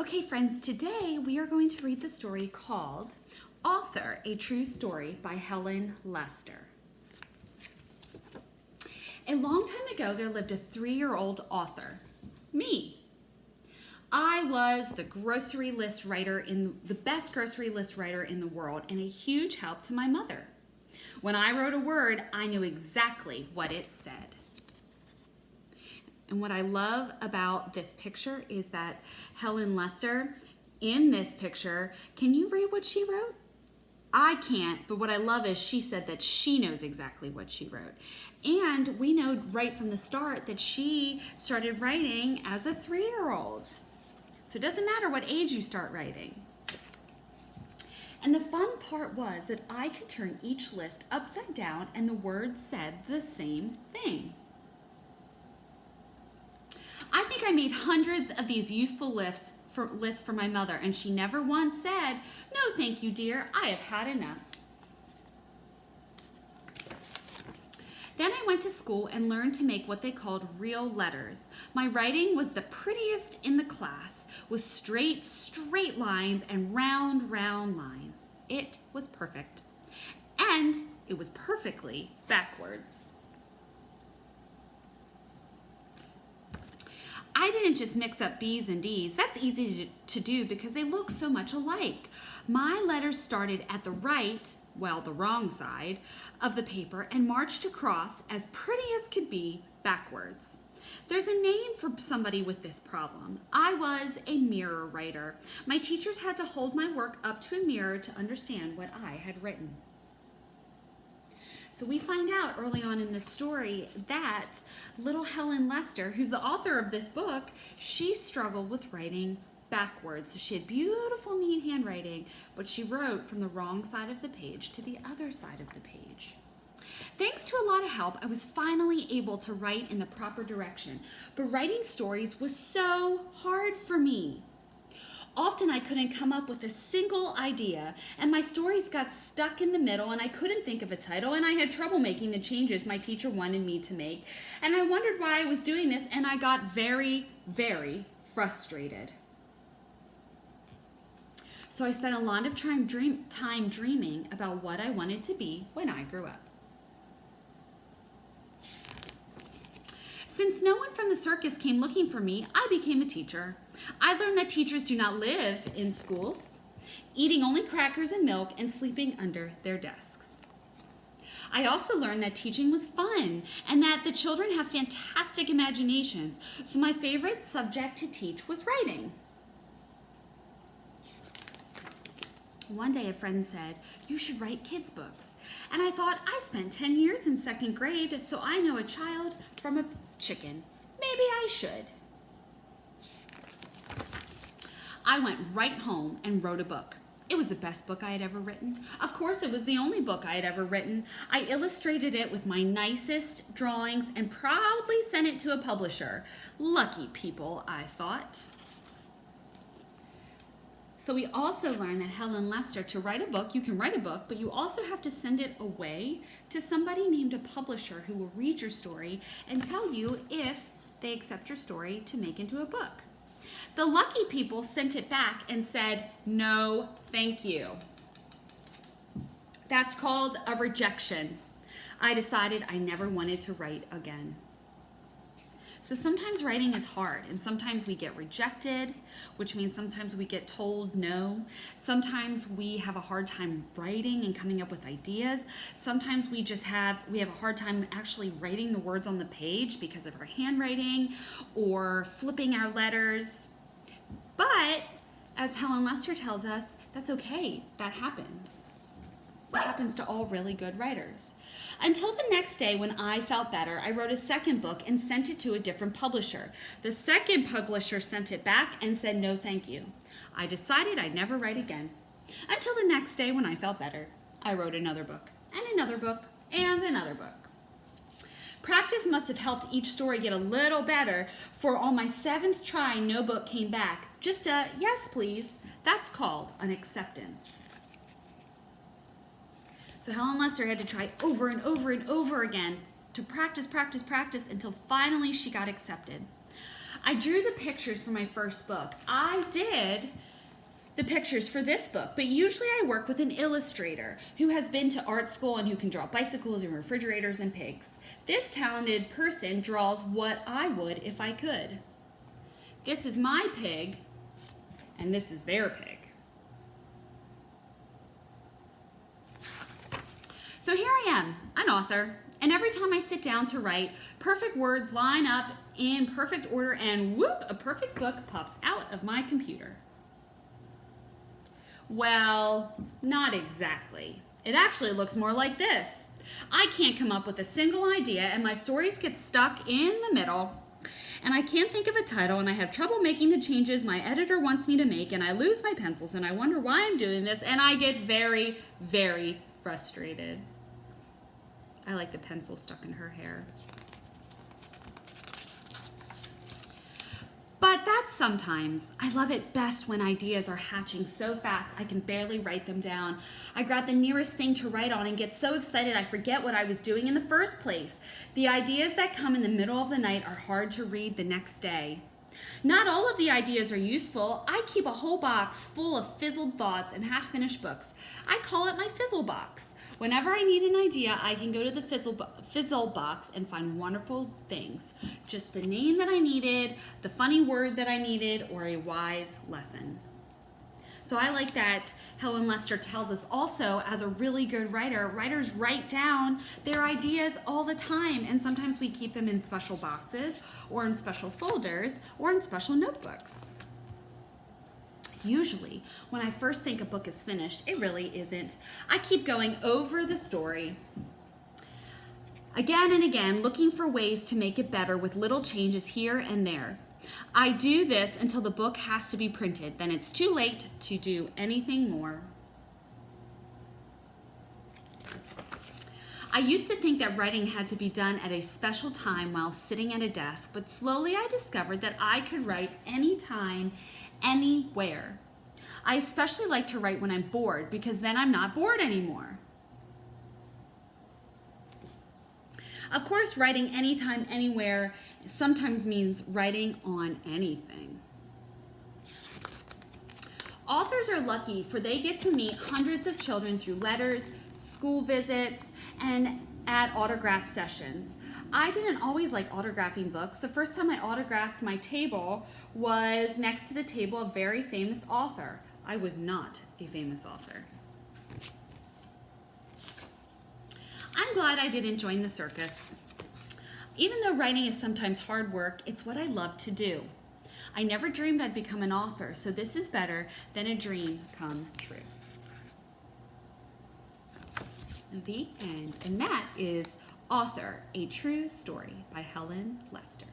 Okay, friends, today we are going to read the story called Author, A True Story by Helen Lester. A long time ago, there lived a 3-year-old author, me. I was the best grocery list writer in the world and a huge help to my mother. When I wrote a word, I knew exactly what it said. And what I love about this picture is that Helen Lester, in this picture, can you read what she wrote? I can't, but what I love is she said that she knows exactly what she wrote. And we know right from the start that she started writing as a 3-year-old. So it doesn't matter what age you start writing. And the fun part was that I could turn each list upside down and the words said the same thing. I think I made hundreds of these useful lists for my mother, and she never once said, "No, thank you, dear, I have had enough." Then I went to school and learned to make what they called real letters. My writing was the prettiest in the class, with straight lines and round lines. It was perfect. And it was perfectly backwards. I didn't just mix up B's and D's. That's easy to do because they look so much alike. My letters started at the wrong side of the paper and marched across as pretty as could be backwards. There's a name for somebody with this problem. I was a mirror writer. My teachers had to hold my work up to a mirror to understand what I had written. So we find out early on in the story that little Helen Lester, who's the author of this book, she struggled with writing backwards. She had beautiful, neat handwriting, but she wrote from the wrong side of the page to the other side of the page. Thanks to a lot of help, I was finally able to write in the proper direction, but writing stories was so hard for me. Often I couldn't come up with a single idea, and my stories got stuck in the middle, and I couldn't think of a title, and I had trouble making the changes my teacher wanted me to make. And I wondered why I was doing this, and I got very frustrated. So I spent a lot of time dreaming about what I wanted to be when I grew up. Since no one from the circus came looking for me, I became a teacher. I learned that teachers do not live in schools, eating only crackers and milk and sleeping under their desks. I also learned that teaching was fun and that the children have fantastic imaginations, so my favorite subject to teach was writing. One day a friend said, "You should write kids' books." And I thought, I spent 10 years in 2nd grade, so I know a child from a chicken. Maybe I should. I went right home and wrote a book. It was the best book I had ever written. Of course, it was the only book I had ever written. I illustrated it with my nicest drawings and proudly sent it to a publisher. Lucky people, I thought. So we also learned that Helen Lester, to write a book, you can write a book, but you also have to send it away to somebody named a publisher who will read your story and tell you if they accept your story to make into a book. The lucky people sent it back and said, "No, thank you." That's called a rejection. I decided I never wanted to write again. So sometimes writing is hard, and sometimes we get rejected, which means sometimes we get told no. Sometimes we have a hard time writing and coming up with ideas. Sometimes we have a hard time actually writing the words on the page because of our handwriting or flipping our letters. But as Helen Lester tells us, that's okay. That happens. It happens to all really good writers. Until the next day when I felt better, I wrote a second book and sent it to a different publisher. The second publisher sent it back and said, "No, thank you." I decided I'd never write again. Until the next day when I felt better, I wrote another book, and another book, and another book. Practice must have helped each story get a little better, for on my 7th try, no book came back. Just a "yes, please." That's called an acceptance. So Helen Lester had to try over and over and over again to practice until finally she got accepted. I drew the pictures for my first book. I did the pictures for this book, but usually I work with an illustrator who has been to art school and who can draw bicycles and refrigerators and pigs. This talented person draws what I would if I could. This is my pig, and this is their pig. So here I am, an author, and every time I sit down to write, perfect words line up in perfect order, and whoop, a perfect book pops out of my computer. Well, not exactly. It actually looks more like this. I can't come up with a single idea, and my stories get stuck in the middle, and I can't think of a title, and I have trouble making the changes my editor wants me to make, and I lose my pencils, and I wonder why I'm doing this, and I get very, very frustrated. I like the pencil stuck in her hair. But that's sometimes. I love it best when ideas are hatching so fast I can barely write them down. I grab the nearest thing to write on and get so excited I forget what I was doing in the first place. The ideas that come in the middle of the night are hard to read the next day. Not all of the ideas are useful. I keep a whole box full of fizzled thoughts and half-finished books. I call it my fizzle box. Whenever I need an idea, I can go to the fizzle box and find wonderful things. Just the name that I needed, the funny word that I needed, or a wise lesson. So I like that Helen Lester tells us also, as a really good writer, writers write down their ideas all the time, and sometimes we keep them in special boxes or in special folders or in special notebooks. Usually, when I first think a book is finished, it really isn't. I keep going over the story again and again, looking for ways to make it better with little changes here and there. I do this until the book has to be printed. Then it's too late to do anything more. I used to think that writing had to be done at a special time while sitting at a desk, but slowly I discovered that I could write anytime, anywhere. I especially like to write when I'm bored because then I'm not bored anymore. Of course, writing anytime, anywhere sometimes means writing on anything. Authors are lucky, for they get to meet hundreds of children through letters, school visits, and at autograph sessions. I didn't always like autographing books. The first time I autographed my table was next to the table of a very famous author. I was not a famous author. I'm glad I didn't join the circus. Even though writing is sometimes hard work, it's what I love to do. I never dreamed I'd become an author, so this is better than a dream come true. The end. And that is Author, A True Story by Helen Lester.